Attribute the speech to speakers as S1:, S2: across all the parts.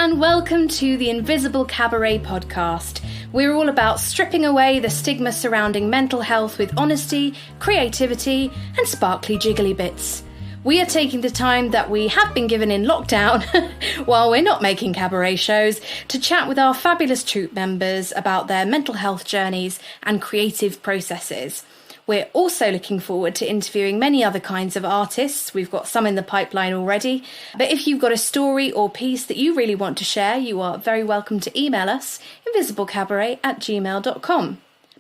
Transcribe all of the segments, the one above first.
S1: and welcome to the Invisible Cabaret podcast. We're all about stripping away the stigma surrounding mental health with honesty, creativity, and sparkly jiggly bits. We are taking the time that we have been given in lockdown, while we're not making cabaret shows, to chat with our fabulous troupe members about their mental health journeys and creative processes. We're also looking forward to interviewing many other kinds of artists. We've got some in the pipeline already. But if you've got a story or piece that you really want to share, you are very welcome to email us, invisiblecabaret@gmail.com.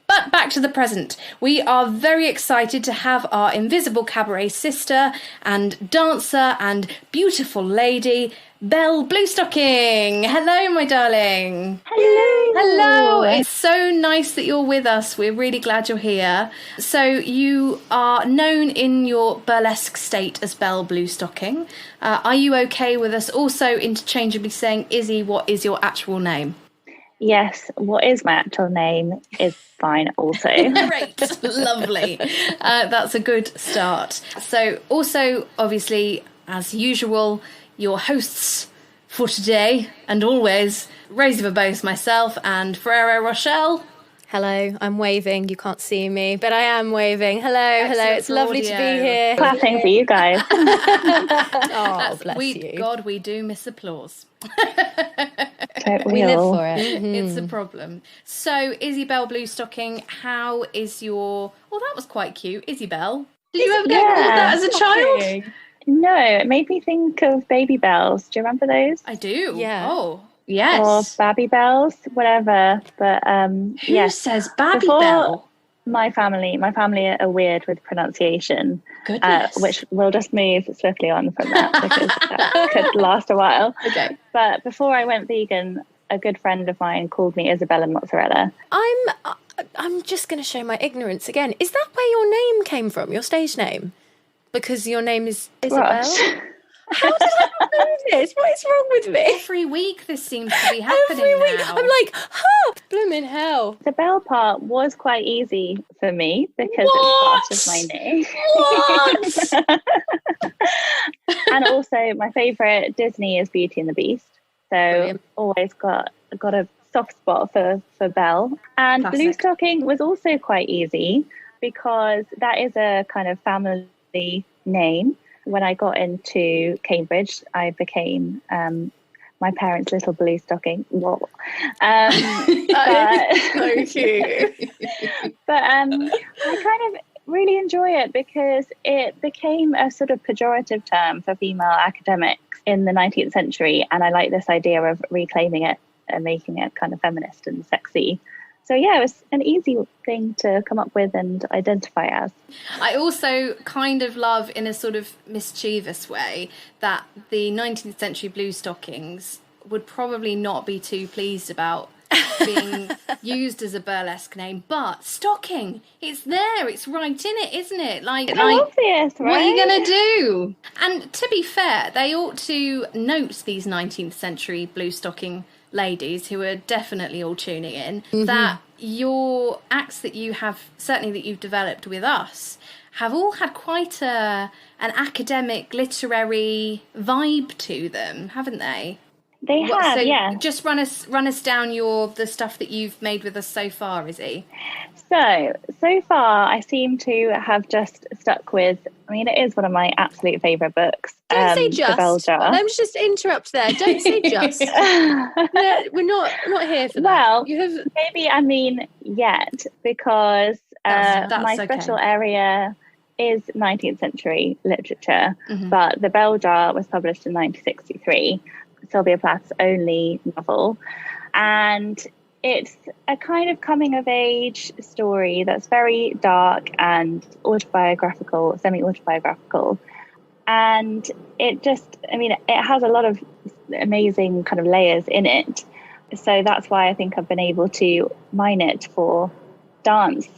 S1: But back to the present. We are very excited to have our Invisible Cabaret sister and dancer and beautiful lady, Belle Bluestocking. Hello, my darling.
S2: Hello.
S1: Hello. It's so nice that you're with us. We're really glad you're here. So you are known in your burlesque state as Belle Bluestocking. Are you okay with us also interchangeably saying, Izzy, what is your actual name?
S2: Yes, what is my actual name is fine also.
S1: Great, lovely. That's a good start. So also, obviously, as usual, your hosts for today and always, Rosie Verbose, myself, and Ferrero Rochelle.
S3: Hello, I'm waving. You can't see me, but I am waving. Hello,
S1: Excellent
S3: hello. It's lovely to be here.
S2: Clapping for you guys.
S3: Oh, bless you.
S1: God, we do miss applause.
S3: We live for it.
S1: It's a problem. So, Belle Bluestocking, how is your... Well, that was quite cute. Belle.
S4: Did you ever get called that as a child?
S2: No, it made me think of baby bells. Do you remember those?
S1: I do.
S3: Yeah.
S1: Oh.
S4: Yes.
S2: Or Babby bells, whatever. But
S4: Who says Babby Bell?
S2: My family are weird with pronunciation,
S4: Goodness.
S2: which we'll just move swiftly on from that because that could last a while.
S1: Okay.
S2: But before I went vegan, a good friend of mine called me Isabella Mozzarella.
S3: I'm just going to show my ignorance again. Is that where your name came from, your stage name? Because your name is Isabel?
S2: What?
S3: How did I not know this? What is wrong with me?
S1: Every week this seems to be happening
S3: Every week.
S1: now.
S3: I'm like, blooming hell.
S2: The Belle part was quite easy for me because it's part of my name.
S3: What?
S2: And also my favourite Disney is Beauty and the Beast. So
S3: Brilliant.
S2: always got a soft spot for Belle. And
S1: Classic.
S2: Bluestocking was also quite easy because that is a kind of family name. When I got into Cambridge, I became my parents' little blue stocking. Whoa.
S3: So cute.
S2: But I kind of really enjoy it because it became a sort of pejorative term for female academics in the 19th century. And I like this idea of reclaiming it and making it kind of feminist and sexy. So yeah, it was an easy thing to come up with and identify as.
S1: I also kind of love, in a sort of mischievous way, that the 19th century Bluestockings would probably not be too pleased about being used as a burlesque name, but stocking, it's there, it's right in it, isn't it? Like
S2: obvious, right?
S1: What are you going to do? And to be fair, they ought to note these 19th century Bluestocking ladies who are definitely all tuning in, that your acts that you have, certainly that you've developed with us, have all had quite an academic, literary vibe to them, haven't they?
S2: They have,
S1: so
S2: yeah.
S1: Just run us down the stuff that you've made with us so far, Izzy.
S2: So far, I seem to have just stuck with. I mean, it is one of my absolute favourite books.
S3: Don't say
S2: The
S3: just.
S2: Bell Jar.
S3: Let me just interrupt there. Don't say just. No, we're not here for that.
S2: Well,
S3: You have
S2: maybe I mean yet because
S1: That's
S2: my
S1: okay.
S2: special area is 19th century literature, but The Bell Jar was published in 1963. Sylvia Plath's only novel, and it's a kind of coming of age story that's very dark and autobiographical, semi-autobiographical, and it has a lot of amazing kind of layers in it, so that's why I think I've been able to mine it for dance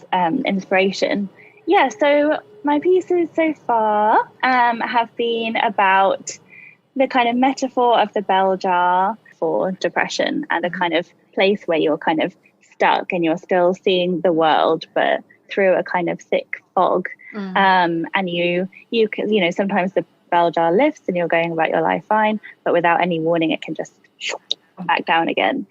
S2: inspiration. Yeah, so my pieces so far have been about the kind of metaphor of the bell jar for depression and a kind of place where you're kind of stuck and you're still seeing the world, but through a kind of thick fog. And you can, sometimes the bell jar lifts and you're going about your life fine, but without any warning, it can just come back down again.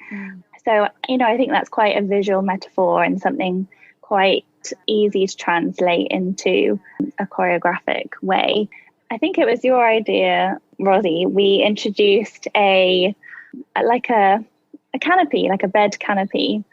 S2: So, I think that's quite a visual metaphor and something quite easy to translate into a choreographic way. I think it was your idea, Rosie. We introduced a canopy, like a bed canopy.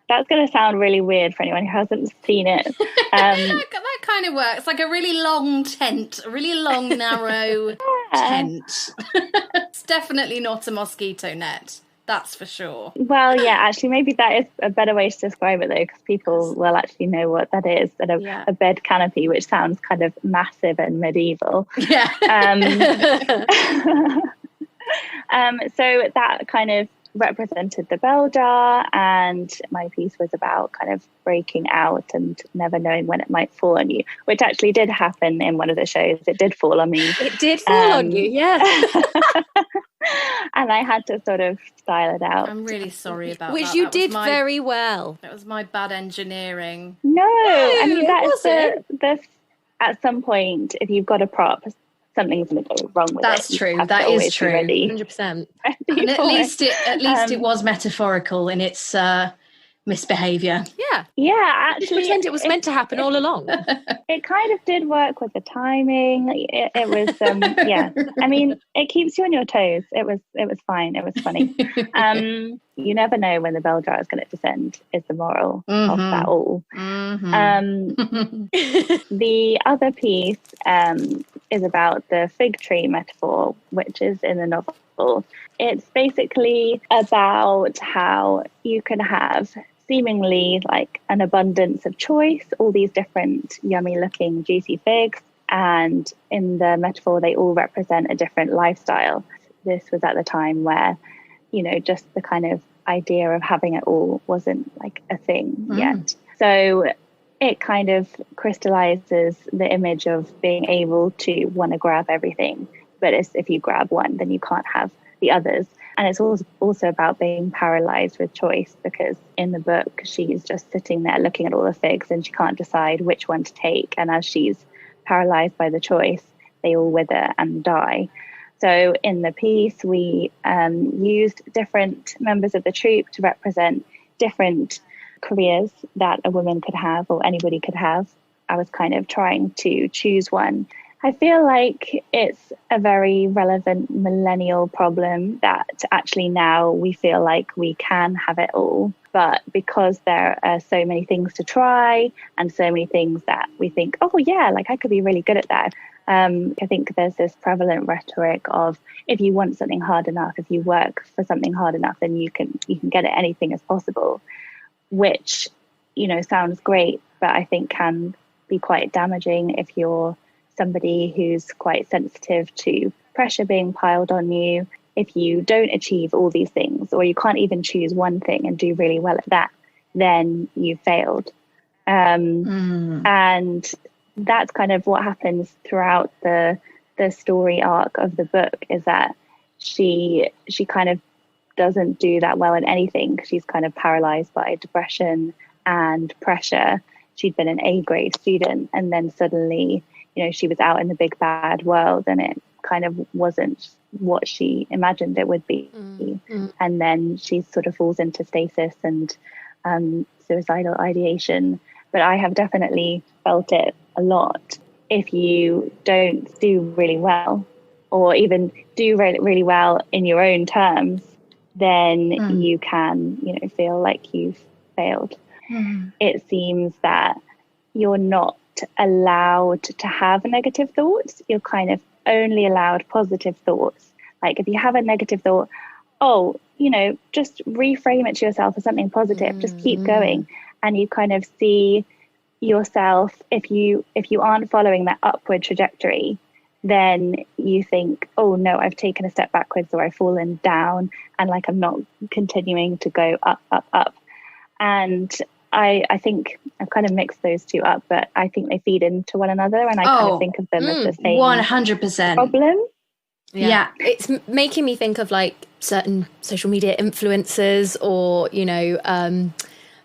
S2: That's going to sound really weird for anyone who hasn't seen it.
S1: That kind of works, like a really long tent, a really long, narrow tent. It's definitely not a mosquito net, that's for sure.
S2: Well, yeah, actually, maybe that is a better way to describe it, though, because people will actually know what that is, a bed canopy, which sounds kind of massive and medieval.
S1: Yeah.
S2: So that kind of represented the bell jar, and my piece was about kind of breaking out and never knowing when it might fall on you, which actually did happen in one of the shows. It did fall on me.
S3: It did fall on you, yeah.
S2: And I had to sort of style it out.
S1: I'm really sorry about
S3: which
S1: that.
S3: you
S1: That
S3: did
S1: was my,
S3: very well.
S1: That was my bad engineering.
S2: No, I mean, that's
S3: wasn't.
S2: at some point, if you've got a prop, something's going to go wrong with
S4: That's
S2: it.
S4: true. That is true.
S3: 100%.
S4: And at least it was metaphorical in its misbehaviour.
S2: Yeah, actually,
S3: Pretend it was meant to happen all along.
S2: It kind of did work with the timing. It was yeah. I mean, it keeps you on your toes. It was fine. It was funny. You never know when the bell jar is going to descend, is the moral of that all. The other piece is about the fig tree metaphor, which is in the novel. It's basically about how you can have seemingly like an abundance of choice, all these different yummy looking juicy figs, and in the metaphor they all represent a different lifestyle. This was at the time where, just the kind of idea of having it all wasn't like a thing yet. So it kind of crystallizes the image of being able to want to grab everything, but if you grab one, then you can't have the others. And it's also about being paralyzed with choice, because in the book, she's just sitting there looking at all the figs and she can't decide which one to take. And as she's paralyzed by the choice, they all wither and die. So in the piece, we used different members of the troupe to represent different careers that a woman could have or anybody could have. I was kind of trying to choose one. I feel like it's a very relevant millennial problem that actually now we feel like we can have it all. But because there are so many things to try and so many things that we think, oh, yeah, like I could be really good at that. I think there's this prevalent rhetoric of if you want something hard enough, if you work for something hard enough, then you can get it, anything is possible, which, sounds great, but I think can be quite damaging if you're somebody who's quite sensitive to pressure being piled on you. If you don't achieve all these things, or you can't even choose one thing and do really well at that, then you failed. And that's kind of what happens throughout the story arc of the book, is that she kind of doesn't do that well in anything, because she's kind of paralyzed by depression and pressure. She'd been an A-grade student, and then suddenly she was out in the big bad world, and it kind of wasn't what she imagined it would be. And then she sort of falls into stasis and suicidal ideation. But I have definitely felt it a lot. If you don't do really well, or even do really well in your own terms, then you can, feel like you've failed. It seems that you're not allowed to have negative thoughts. You're kind of only allowed positive thoughts. Like if you have a negative thought, just reframe it to yourself as something positive. Just keep going, and you kind of see yourself. If you aren't following that upward trajectory, then you think, oh no, I've taken a step backwards, or I've fallen down, and like I'm not continuing to go up. And I think I've kind of mixed those two up, but I think they feed into one another, and I kind of think of them as the same
S4: 100%
S2: problem.
S3: Yeah. It's making me think of like certain social media influencers, or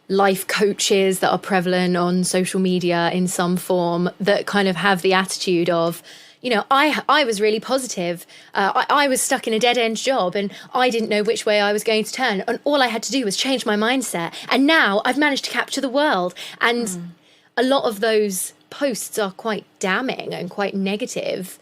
S3: life coaches that are prevalent on social media in some form, that kind of have the attitude of, you know, I was really positive. I was stuck in a dead end job and I didn't know which way I was going to turn. And all I had to do was change my mindset. And now I've managed to capture the world. And a lot of those posts are quite damning and quite negative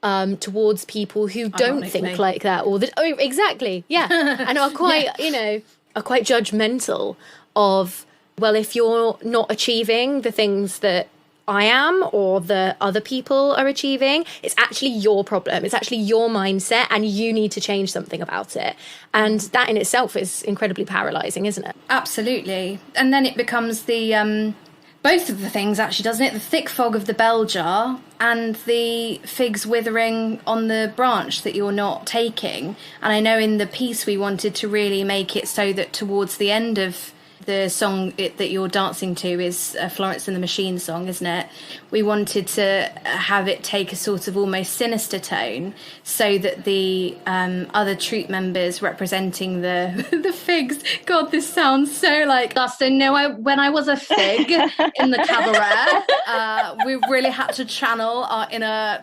S3: towards people who don't think like that, or that. Oh, exactly, yeah, and are quite, you know, are quite judgmental of. Well, if you're not achieving the things that I am or the other people are achieving, it's actually your problem. It's actually your mindset, and you need to change something about it. And that in itself is incredibly paralyzing, isn't it?
S1: Absolutely. And then it becomes the both of the things, actually, doesn't it? The thick fog of the bell jar and the figs withering on the branch that you're not taking. And I know in the piece we wanted to really make it so that towards the end of the song that you're dancing to is a Florence and the Machine song, isn't it? We wanted to have it take a sort of almost sinister tone so that the other troupe members representing the figs, God, this sounds so like us. So no, when I was a fig in the cabaret, we really had to channel our inner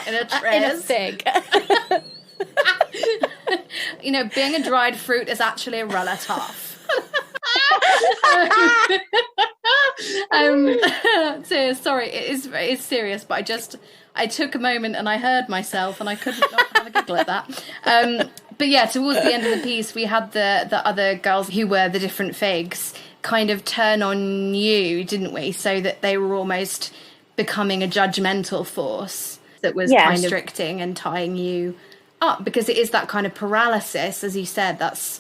S3: Inner fig.
S1: You know, being a dried fruit is actually a relative. So sorry, it is serious, but I took a moment and I heard myself and I couldn't not have a giggle at that. But yeah, towards the end of the piece, we had the other girls who were the different figs kind of turn on you, didn't we? So that they were almost becoming a judgmental force that was kind of restricting and tying you up, because it is that kind of paralysis, as you said. That's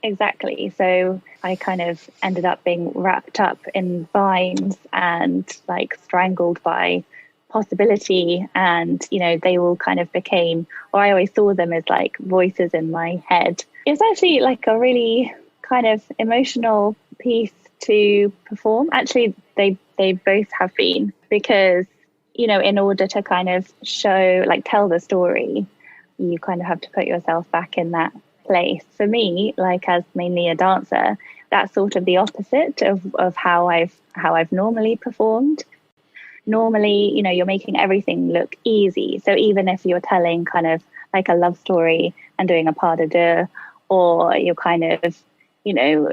S2: exactly. So I kind of ended up being wrapped up in vines and like strangled by possibility, and you know, they all kind of became, or I always saw them as like voices in my head. It was actually like a really kind of emotional piece to perform. Actually, they both have been, because you know, in order to kind of show, like tell the story, you kind of have to put yourself back in that place. For me, like as mainly a dancer, that's sort of the opposite of how I've normally performed. Normally, you know, you're making everything look easy. So even if you're telling kind of like a love story and doing a pas de deux, or you're kind of, you know,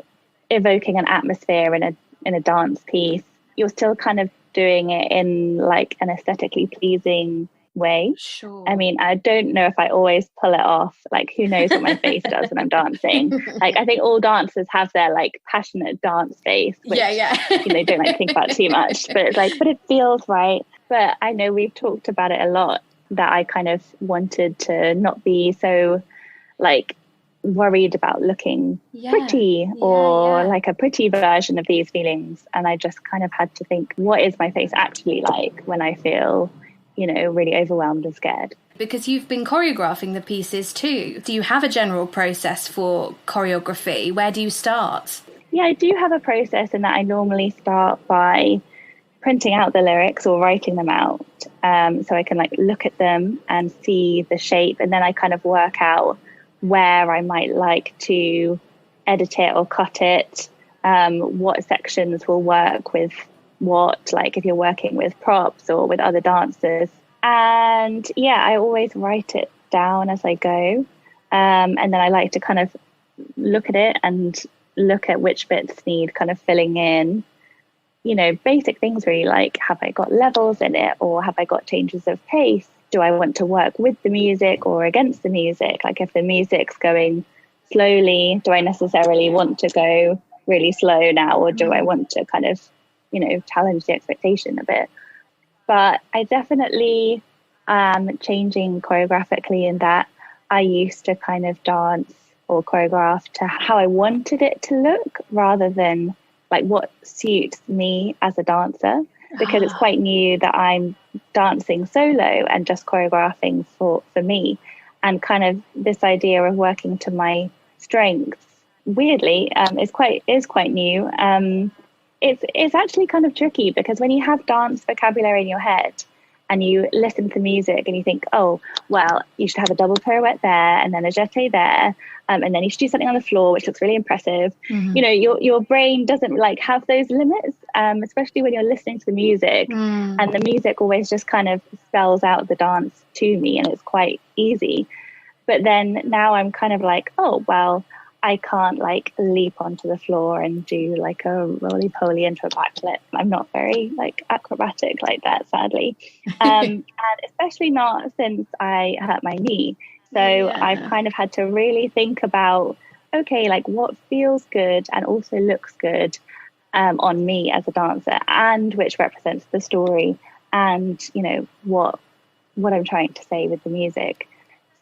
S2: evoking an atmosphere in a dance piece, you're still kind of doing it in like an aesthetically pleasing way.
S1: Sure.
S2: I mean, I don't know if I always pull it off. Like, who knows what my face does when I'm dancing? Like, I think all dancers have their like passionate dance face, which you know, don't like think about too much. But it's like, but it feels right. But I know we've talked about it a lot, that I kind of wanted to not be so like worried about looking pretty or like a pretty version of these feelings. And I just kind of had to think, what is my face actually like when I feel, you know, really overwhelmed and scared?
S1: Because you've been choreographing the pieces too. Do you have a general process for choreography? Where do you start?
S2: Yeah, I do have a process in that I normally start by printing out the lyrics or writing them out, so I can like look at them and see the shape, and then I kind of work out where I might like to edit it or cut it, what sections will work with what, like if you're working with props or with other dancers. And yeah, I always write it down as I go, and then I like to kind of look at it and look at which bits need kind of filling in, you know, basic things really, like have I got levels in it, or have I got changes of pace? Do I want to work with the music or against the music? Like if the music's going slowly, do I necessarily want to go really slow now, or do I want to kind of, you know, challenge the expectation a bit? But I definitely am changing choreographically in that I used to kind of dance or choreograph to how I wanted it to look, rather than like what suits me as a dancer, because it's quite new that I'm dancing solo and just choreographing for me. And kind of this idea of working to my strengths, weirdly, is quite new. It's actually kind of tricky, because when you have dance vocabulary in your head and you listen to the music and you think, oh, well, you should have a double pirouette there and then a jeté there. And then you should do something on the floor, which looks really impressive. You know, your brain doesn't like have those limits, especially when you're listening to the music. And the music always just kind of spells out the dance to me, and it's quite easy. But then now I'm kind of like, oh, well, I can't like leap onto the floor and do like a roly-poly into a backflip. I'm not very like acrobatic like that, sadly. And especially not since I hurt my knee. So I've kind of had to really think about, okay, like what feels good and also looks good on me as a dancer, and which represents the story, and, you know, what I'm trying to say with the music.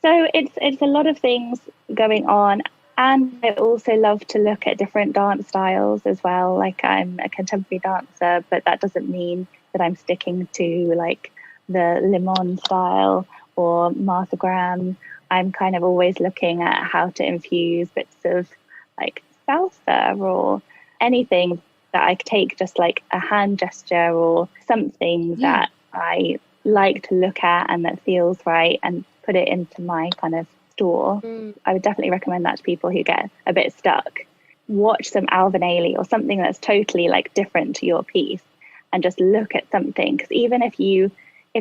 S2: So it's a lot of things going on. And I also love to look at different dance styles as well. Like, I'm a contemporary dancer, but that doesn't mean that I'm sticking to like the Limón style or Martha Graham. I'm kind of always looking at how to infuse bits of like salsa or anything that I could take, just like a hand gesture or something that I like to look at and that feels right, and put it into my kind of store. I would definitely recommend that to people who get a bit stuck. Watch some Alvin Ailey or something that's totally like different to your piece, and just look at something, because even if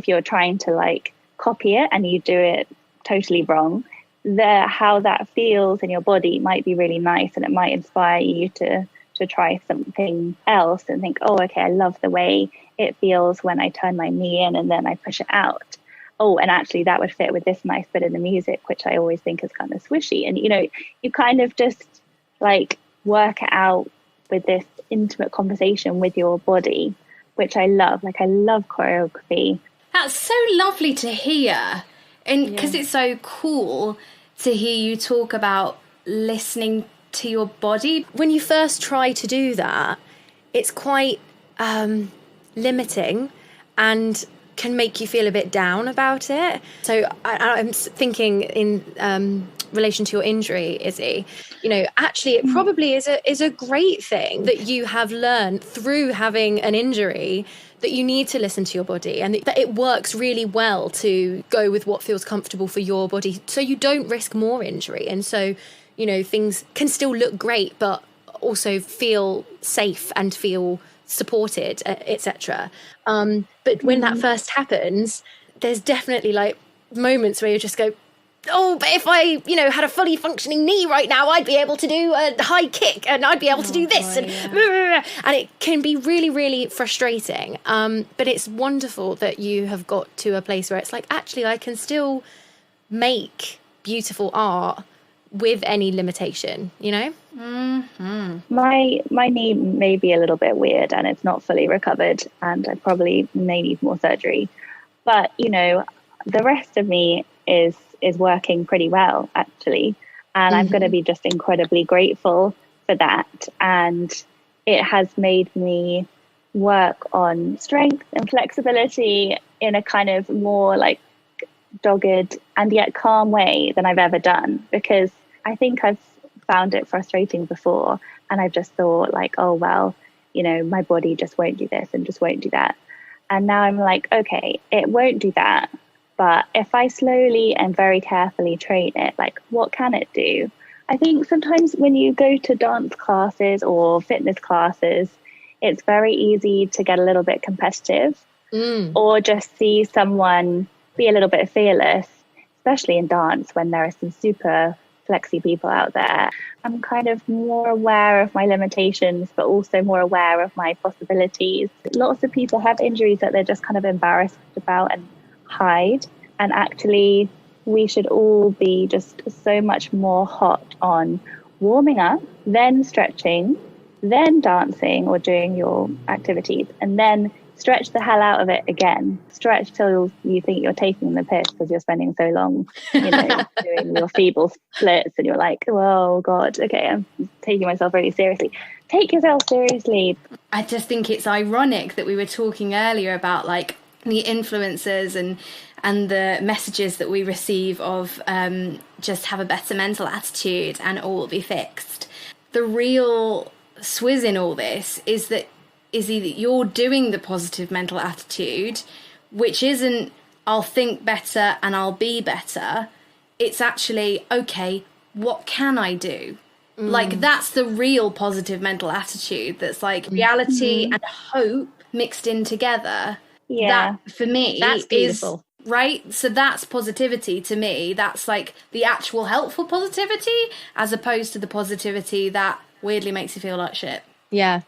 S2: you're trying to like copy it and you do it totally wrong, how that feels in your body might be really nice, and it might inspire you to try something else and think, oh, okay, I love the way it feels when I turn my knee in and then I push it out. Oh, and actually that would fit with this nice bit in the music, which I always think is kind of swishy. And, you know, you kind of just like work it out with this intimate conversation with your body, which I love. Like, I love choreography.
S1: That's so lovely to hear. And because it's so cool to hear you talk about listening to your body.
S3: When you first try to do that, it's quite limiting and can make you feel a bit down about it. So I'm thinking in relation to your injury, Izzy, you know, actually it probably is a great thing that you have learned through having an injury, that you need to listen to your body, and that it works really well to go with what feels comfortable for your body, so you don't risk more injury. And so, you know, things can still look great but also feel safe and feel supported, etc. But when that first happens, there's definitely like moments where you just go, oh, but if I, you know, had a fully functioning knee right now, I'd be able to do a high kick and I'd be able to do this. And it can be really, really frustrating. But it's wonderful that you have got to a place where it's like, actually, I can still make beautiful art with any limitation, you know?
S2: My knee may be a little bit weird and it's not fully recovered, and I probably may need more surgery. But, you know, the rest of me is working pretty well, actually. And I'm going to be just incredibly grateful for that. And it has made me work on strength and flexibility in a kind of more like dogged and yet calm way than I've ever done, because I think I've found it frustrating before, and I've just thought like, oh, well, you know, my body just won't do this and just won't do that. And now I'm like, okay, it won't do that, but if I slowly and very carefully train it, like, what can it do? I think sometimes when you go to dance classes or fitness classes, it's very easy to get a little bit competitive or just see someone be a little bit fearless, especially in dance when there are some super flexy people out there. I'm kind of more aware of my limitations, but also more aware of my possibilities. Lots of people have injuries that they're just kind of embarrassed about and hide. And actually, we should all be just so much more hot on warming up, then stretching, then dancing or doing your activities, and then stretch the hell out of it again. Stretch till you think you're taking the piss because you're spending so long, you know, doing your feeble splits, and you're like, oh God, okay, I'm taking myself really seriously. Take yourself seriously.
S1: I just think it's ironic that we were talking earlier about like the influencers and the messages that we receive of just have a better mental attitude and all will be fixed. The real swizz in all this is that you're doing the positive mental attitude which isn't I'll think better and I'll be better. It's actually, okay, what can I do? Like, that's the real positive mental attitude. That's like reality and hope mixed in together.
S2: Yeah.
S1: That, for me,
S3: That's beautiful.
S1: is, right? So that's positivity to me. That's like the actual helpful positivity, as opposed to the positivity that weirdly makes you feel like shit.
S3: Yeah.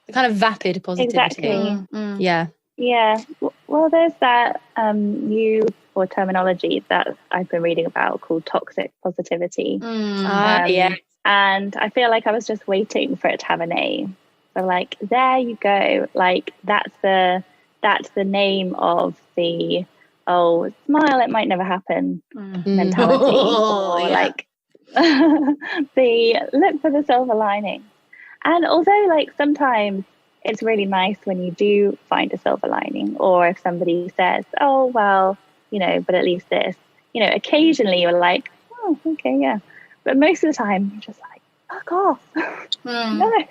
S3: The kind of vapid positivity.
S2: Exactly.
S3: Yeah.
S2: Yeah. Well, there's that new or terminology that I've been reading about called toxic positivity.
S3: Yeah.
S2: And I feel like I was just waiting for it to have a name. So like, there you go. Like, that's the name of the, oh, smile, it might never happen mentality. Or like the look for the silver lining. And although like sometimes it's really nice when you do find a silver lining, or if somebody says, oh, well, you know, but at least this, you know, occasionally you're like, oh, okay, yeah. But most of the time, you're just like, fuck off. No.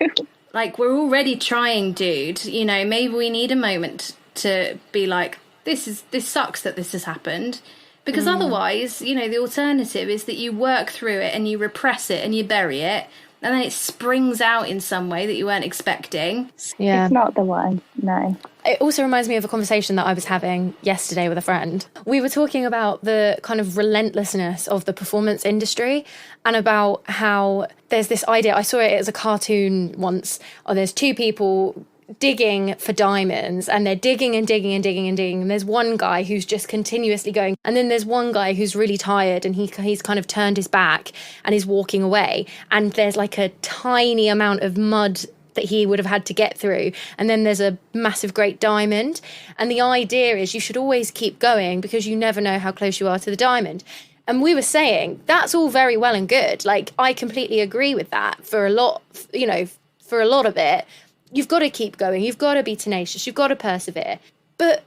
S1: Like, we're already trying, dude. You know, maybe we need a moment to be like, this sucks that this has happened. Because otherwise, you know, the alternative is that you work through it and you repress it and you bury it. And then it springs out in some way that you weren't expecting.
S3: Yeah.
S2: It's not the one, no.
S3: It also reminds me of a conversation that I was having yesterday with a friend. We were talking about the kind of relentlessness of the performance industry and about how there's this idea. I saw it as a cartoon once. There's two people digging for diamonds, and they're digging and digging and digging and digging, and there's one guy who's just continuously going, and then there's one guy who's really tired and he's kind of turned his back and he's walking away, and there's like a tiny amount of mud that he would have had to get through, and then there's a massive great diamond. And the idea is you should always keep going because you never know how close you are to the diamond. And we were saying that's all very well and good, like I completely agree with that for a lot, you know, for a lot of it. You've got to keep going. You've got to be tenacious. You've got to persevere. But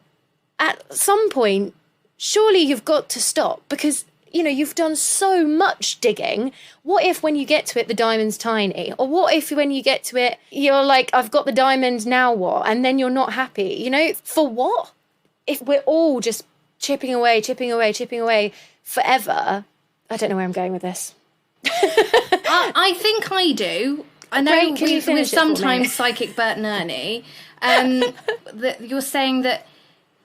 S3: at some point, surely you've got to stop because, you know, you've done so much digging. What if when you get to it, the diamond's tiny? Or what if when you get to it, you're like, I've got the diamond, now what? And then you're not happy. You know, for what? If we're all just chipping away forever, I don't know where I'm going with this.
S1: I think I do. I know we're sometimes psychic Bert and Ernie. That you're saying that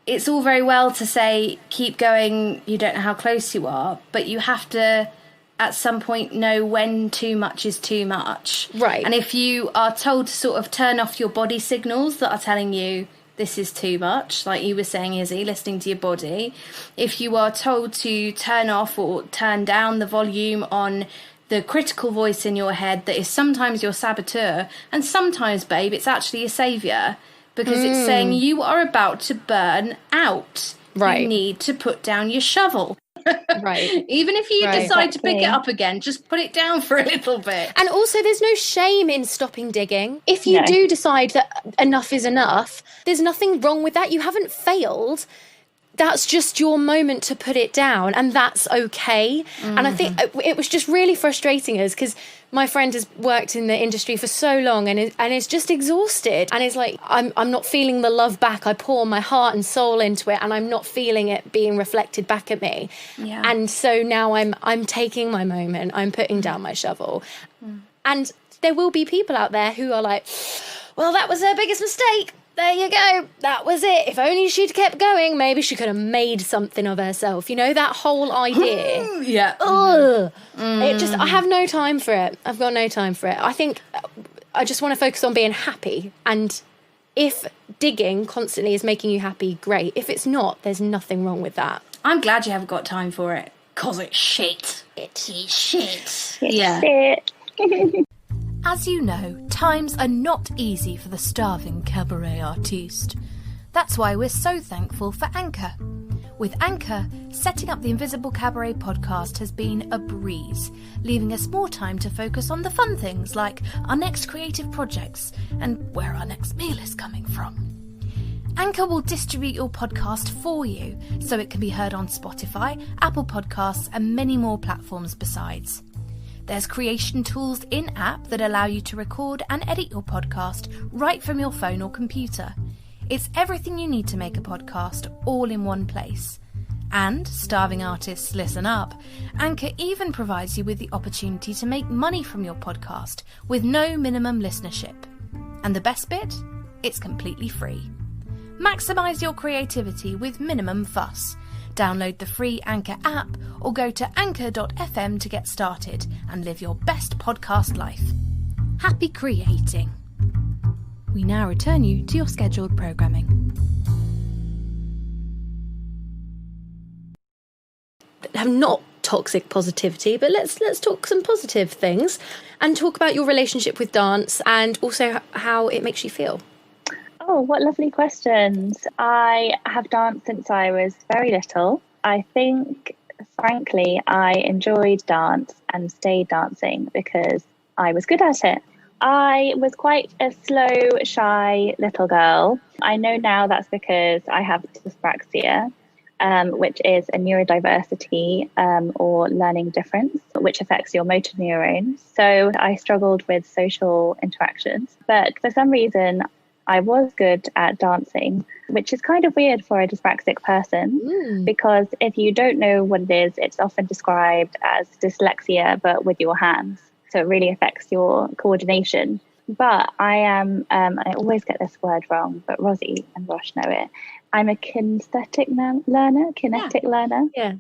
S1: it's all very well to say, keep going, you don't know how close you are, but you have to, at some point, know when too much is too much.
S3: Right.
S1: And if you are told to sort of turn off your body signals that are telling you this is too much, like you were saying, Izzy, listening to your body, if you are told to turn off or turn down the volume on the critical voice in your head that is sometimes your saboteur, and sometimes, babe, it's actually your saviour, because it's saying you are about to burn out.
S3: Right.
S1: You need to put down your shovel.
S3: Right.
S1: Even if you decide to pick it up again, just put it down for a little bit.
S3: And also, there's no shame in stopping digging. If you do decide that enough is enough, there's nothing wrong with that. You haven't failed. That's just your moment to put it down, and that's okay. And I think it was just really frustrating us because my friend has worked in the industry for so long and is just exhausted, and it's like I'm not feeling the love back. I pour my heart and soul into it, and I'm not feeling it being reflected back at me. Yeah. And so now I'm taking my moment. I'm putting down my shovel, and there will be people out there who are like, "Well, that was her biggest mistake. There you go. That was it. If only she'd kept going, maybe she could have made something of herself." You know, that whole idea.
S1: Yeah.
S3: Ugh. I have no time for it. I've got no time for it. I think I just want to focus on being happy. And if digging constantly is making you happy, great. If it's not, there's nothing wrong with that.
S1: I'm glad you haven't got time for it. 'Cause it's shit.
S3: It is shit.
S1: Yeah.
S2: Shit.
S5: As you know, times are not easy for the starving cabaret artiste. That's why we're so thankful for Anchor. With Anchor, setting up the Invisible Cabaret podcast has been a breeze, leaving us more time to focus on the fun things like our next creative projects and where our next meal is coming from. Anchor will distribute your podcast for you, so it can be heard on Spotify, Apple Podcasts, and many more platforms besides. There's creation tools in-app that allow you to record and edit your podcast right from your phone or computer. It's everything you need to make a podcast all in one place. And, starving artists, listen up, Anchor even provides you with the opportunity to make money from your podcast with no minimum listenership. And the best bit? It's completely free. Maximise your creativity with minimum fuss. Download the free Anchor app or go to anchor.fm to get started and live your best podcast life. Happy creating. We now return you to your scheduled programming.
S3: Have not toxic positivity, but let's talk some positive things and talk about your relationship with dance and also how it makes you feel.
S2: Oh, what lovely questions. I have danced since I was very little. I think, frankly, I enjoyed dance and stayed dancing because I was good at it. I was quite a slow, shy little girl. I know now that's because I have dyspraxia, which is a neurodiversity or learning difference, which affects your motor neurons. So I struggled with social interactions, but for some reason I was good at dancing, which is kind of weird for a dyspraxic person, because if you don't know what it is, it's often described as dyslexia, but with your hands. So it really affects your coordination. But I am, I always get this word wrong, but Rosie and Rosh know it. I'm a kinesthetic learner.
S3: Yeah.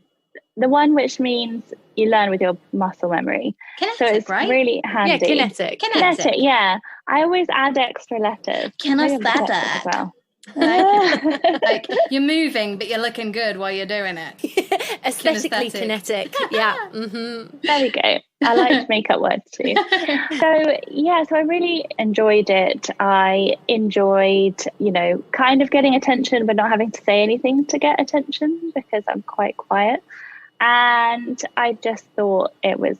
S2: The one which means you learn with your muscle memory.
S4: Kinetic,
S2: so it's
S4: right?
S2: really handy.
S3: Yeah, kinetic.
S2: Kinetic, yeah. I always add extra letters.
S4: Kinesthetic
S2: as well.
S4: Like you're moving, but you're looking good while you're doing it.
S3: Aesthetically kinetic. Yeah. Mm-hmm.
S2: There we go. I like to make up words too. So I really enjoyed it. I enjoyed, kind of getting attention, but not having to say anything to get attention because I'm quite quiet. And I just thought it was,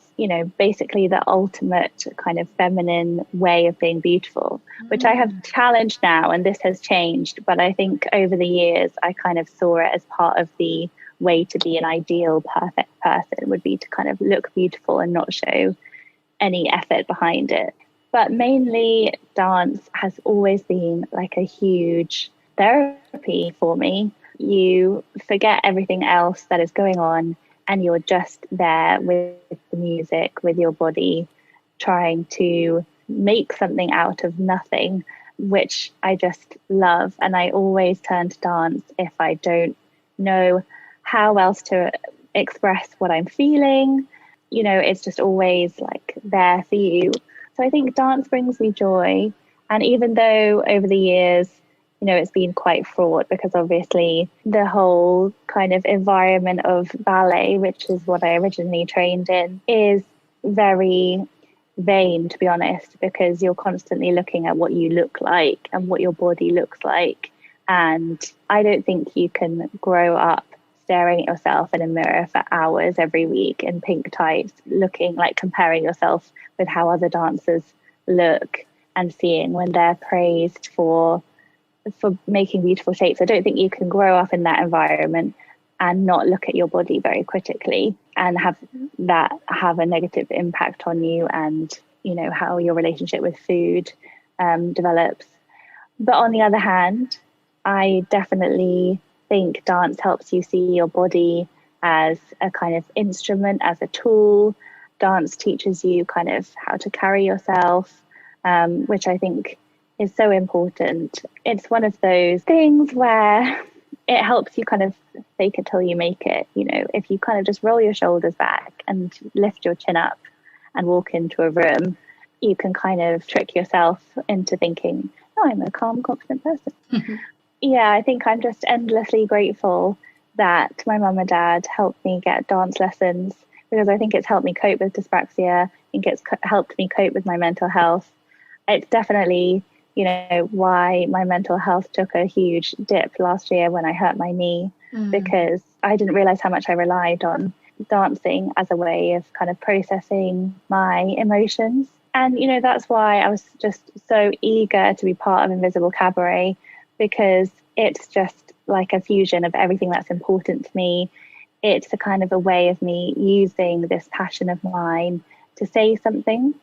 S2: basically the ultimate kind of feminine way of being beautiful, which I have challenged now, and this has changed. But I think over the years, I kind of saw it as part of the way to be an ideal, perfect person would be to kind of look beautiful and not show any effort behind it. But mainly dance has always been like a huge therapy for me. You forget everything else that is going on, and you're just there with the music, with your body, trying to make something out of nothing, which I just love. And I always turn to dance if I don't know how else to express what I'm feeling. It's just always like there for you. So I think dance brings me joy. And even though over the years, it's been quite fraught because obviously the whole kind of environment of ballet, which is what I originally trained in, is very vain, to be honest, because you're constantly looking at what you look like and what your body looks like. And I don't think you can grow up staring at yourself in a mirror for hours every week in pink tights, looking like comparing yourself with how other dancers look and seeing when they're praised for making beautiful shapes. I don't think you can grow up in that environment and not look at your body very critically and have that have a negative impact on you and, how your relationship with food develops. But on the other hand, I definitely think dance helps you see your body as a kind of instrument, as a tool. Dance teaches you kind of how to carry yourself, which I think is so important. It's one of those things where it helps you kind of fake it till you make it. If you kind of just roll your shoulders back and lift your chin up and walk into a room, you can kind of trick yourself into thinking, oh, I'm a calm, confident person. Yeah, I think I'm just endlessly grateful that my mum and dad helped me get dance lessons, because I think it's helped me cope with dyspraxia. I think it's helped me cope with my mental health. It's definitely why my mental health took a huge dip last year when I hurt my knee, because I didn't realize how much I relied on dancing as a way of kind of processing my emotions. And, that's why I was just so eager to be part of Invisible Cabaret, because it's just like a fusion of everything that's important to me. It's a kind of a way of me using this passion of mine to say something.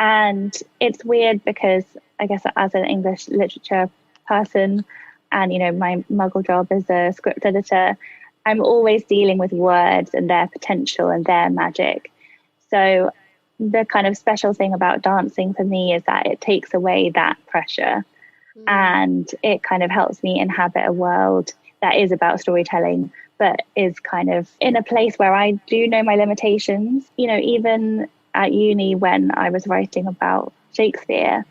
S2: And it's weird because I guess as an English literature person, and, you know, my muggle job as a script editor, I'm always dealing with words and their potential and their magic. So the kind of special thing about dancing for me is that it takes away that pressure, and it kind of helps me inhabit a world that is about storytelling, but is kind of in a place where I do know my limitations. You know, even at uni, when I was writing about Shakespeare,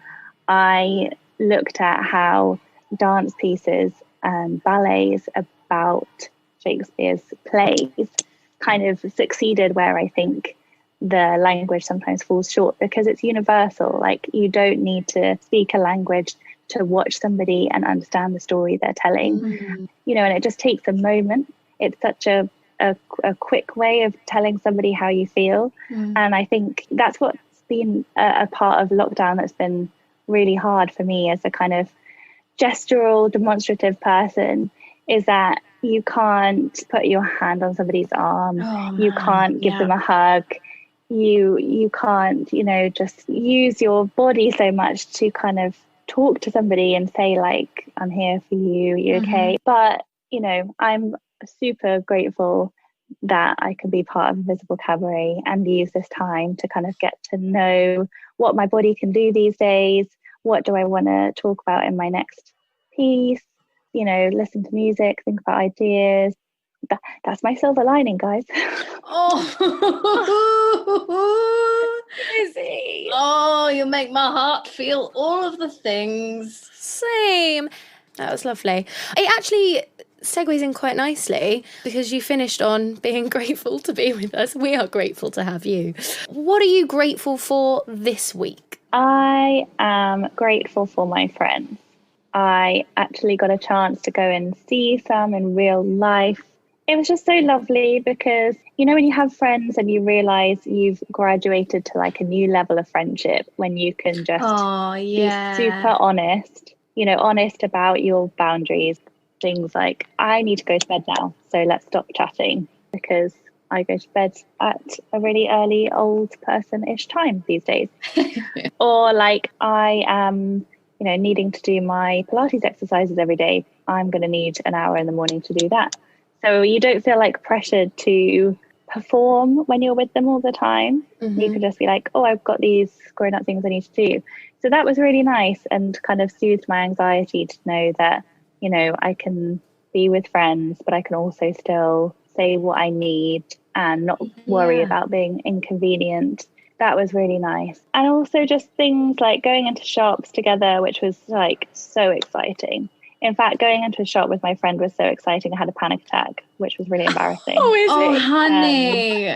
S2: I looked at how dance pieces and ballets about Shakespeare's plays kind of succeeded where I think the language sometimes falls short, because it's universal. Like, you don't need to speak a language to watch somebody and understand the story they're telling. You know, and it just takes a moment. It's such a quick way of telling somebody how you feel. And I think that's what's been a part of lockdown that's been really hard for me as a kind of gestural, demonstrative person, is that you can't put your hand on somebody's arm. You can't give them a hug. You can't, you know, just use your body so much to kind of talk to somebody and say, like, I'm here for you, you okay? But, you know, I'm super grateful that I can be part of Invisible Cabaret and use this time to kind of get to know what my body can do these days. What do I want to talk about in my next piece? You know, listen to music, think about ideas. That's my silver lining, guys.
S4: Izzy. Oh, you make my heart feel all of the things.
S3: Same. That was lovely. It actually segues in quite nicely, because you finished on being grateful to be with us. We are grateful to have you. What are you grateful for this week?
S2: I am grateful for my friends. I actually got a chance to go and see some in real life. It was just so lovely, because, you know, when you have friends and you realise you've graduated to like a new level of friendship, when you can just be super honest, you know, honest about your boundaries. Things like, I need to go to bed now, so let's stop chatting, because I go to bed at a really early old person-ish time these days. Or like, I am, you know, needing to do my Pilates exercises every day. I'm going to need an hour in the morning to do that. So you don't feel like pressured to perform when you're with them all the time. You can just be like, oh, I've got these grown-up things I need to do. So that was really nice, and kind of soothed my anxiety to know that, you know, I can be with friends, but I can also still say what I need and not worry about being inconvenient. That was really nice. And also just things like going into shops together, which was like so exciting. In fact, going into a shop with my friend was so exciting, I had a panic attack, which was really embarrassing.
S4: Oh, honey.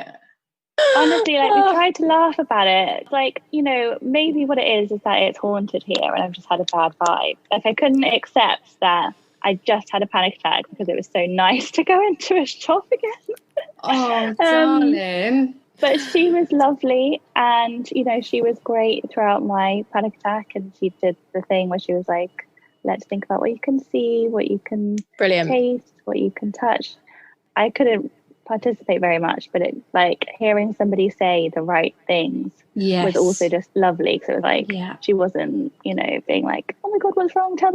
S2: Honestly, like, we tried to laugh about it. Like, you know, maybe what it is that it's haunted here and I've just had a bad vibe. Like, I couldn't accept that I just had a panic attack because it was so nice to go into a shop again.
S4: Oh, darling.
S2: But she was lovely, and, you know, she was great throughout my panic attack, and she did the thing where she was like, let's think about what you can see, what you can taste, what you can touch. I couldn't participate very much, but it, like, hearing somebody say the right things was also just lovely, because it was like, she wasn't, you know, being like, oh my god, what's wrong, tell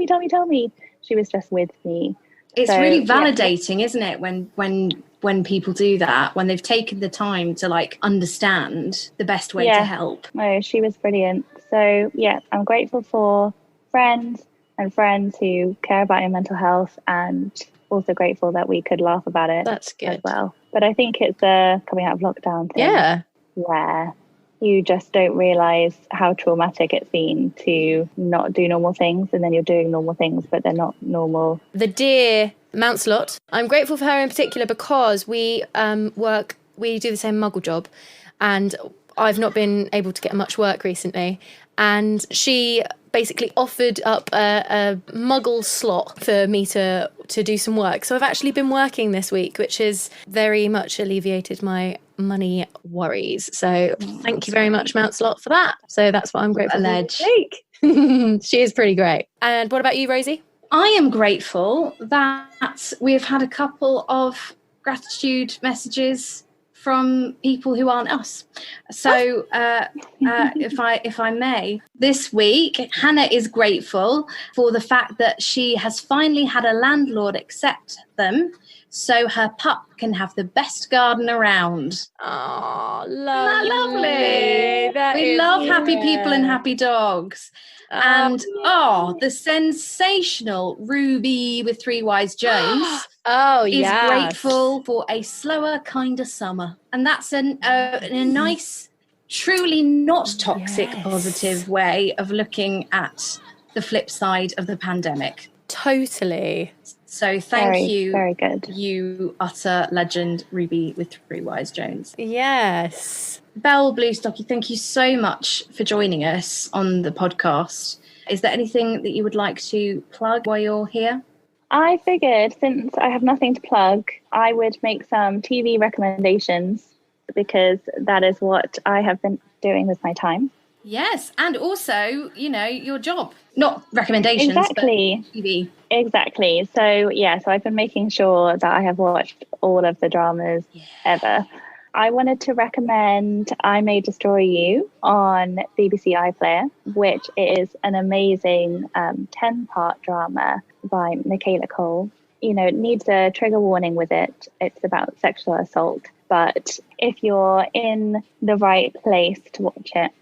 S2: me. She was just with me.
S4: It's really validating, isn't it, when people do that, when they've taken the time to like understand the best way to help.
S2: No, she was brilliant. So yeah, I'm grateful for friends and friends who care about your mental health, and also grateful that we could laugh about it.
S3: That's good
S2: as well. But I think it's a coming out of lockdown thing, where you just don't realise how traumatic it's been to not do normal things, and then you're doing normal things but they're not normal.
S3: The dear Mouncelot, I'm grateful for her in particular, because we do the same muggle job, and I've not been able to get much work recently, and she basically offered up a muggle slot for me to do some work. So I've actually been working this week, which has very much alleviated my money worries. So thank you very much, Mouncelot, for that. So that's what I'm grateful for this week. She is pretty great. And what about you, Rosie?
S4: I am grateful that we've had a couple of gratitude messages from people who aren't us. So if I may, This week, Hannah is grateful for the fact that she has finally had a landlord accept them so her pup can have the best garden around.
S3: Oh,
S4: Isn't that lovely?
S3: That
S4: We
S3: is
S4: love happy
S3: great.
S4: people and happy dogs. And the sensational Ruby with Three Wise Jones is grateful for a slower, kinder summer. And that's a nice, truly not toxic, positive way of looking at the flip side of the pandemic.
S3: Totally.
S4: So thank you.
S2: Very good.
S4: You utter legend, Ruby with Three Wise Jones.
S3: Yes.
S4: Belle Bluestocking, thank you so much for joining us on the podcast. Is there anything that you would like to plug while you're here?
S2: I figured, since I have nothing to plug, I would make some TV recommendations, because that is what I have been doing with my time.
S4: Yes, and also, your job. Not recommendations,
S2: exactly.
S4: But TV.
S2: Exactly. So I've been making sure that I have watched all of the dramas ever. I wanted to recommend I May Destroy You on BBC iPlayer, which is an amazing 10-part drama by Michaela Cole. It needs a trigger warning with it. It's about sexual assault. But if you're in the right place to watch it,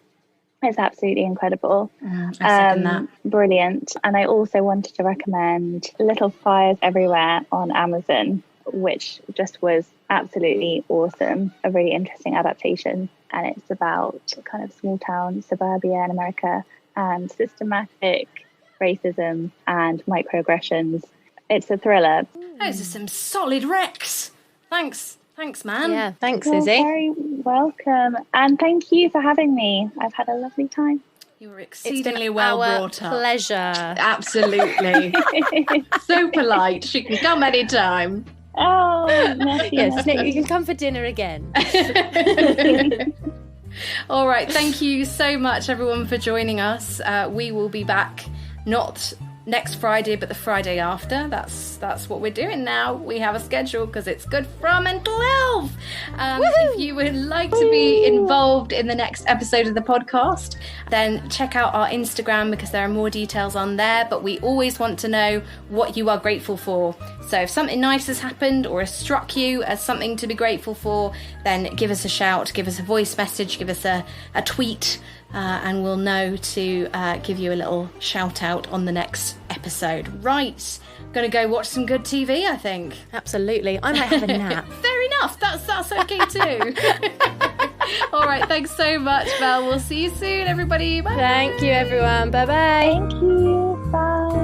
S2: it's absolutely incredible.
S4: I second that.
S2: Brilliant. And I also wanted to recommend Little Fires Everywhere on Amazon, which just was absolutely awesome. A really interesting adaptation. And it's about kind of small town suburbia in America and systematic racism and microaggressions. It's a thriller.
S4: Those are some solid recs. Thanks, man.
S3: Yeah, thanks,
S2: You're
S3: Izzy.
S2: very welcome. And thank you for having me. I've had a lovely time.
S4: You were exceedingly well brought up.
S3: Pleasure.
S4: Absolutely. So polite. She can come anytime.
S2: Oh,
S3: Yes, Nick, you can come for dinner again.
S4: All right. Thank you so much, everyone, for joining us. We will be back not next Friday, but the Friday after. That's what we're doing now. We have a schedule because it's good for our mental health. If you would like to be involved in the next episode of the podcast, then check out our Instagram because there are more details on there. But we always want to know what you are grateful for. So if something nice has happened or has struck you as something to be grateful for, then give us a shout, give us a voice message, give us a tweet. And we'll know to give you a little shout out on the next episode. Right, gonna go watch some good TV, I think.
S3: Absolutely. I might have a nap.
S4: Fair enough, that's okay too. All right, thanks so much, Belle. We'll see you soon, everybody. Bye.
S3: Thank you, everyone. Bye-bye.
S2: Thank you. Bye.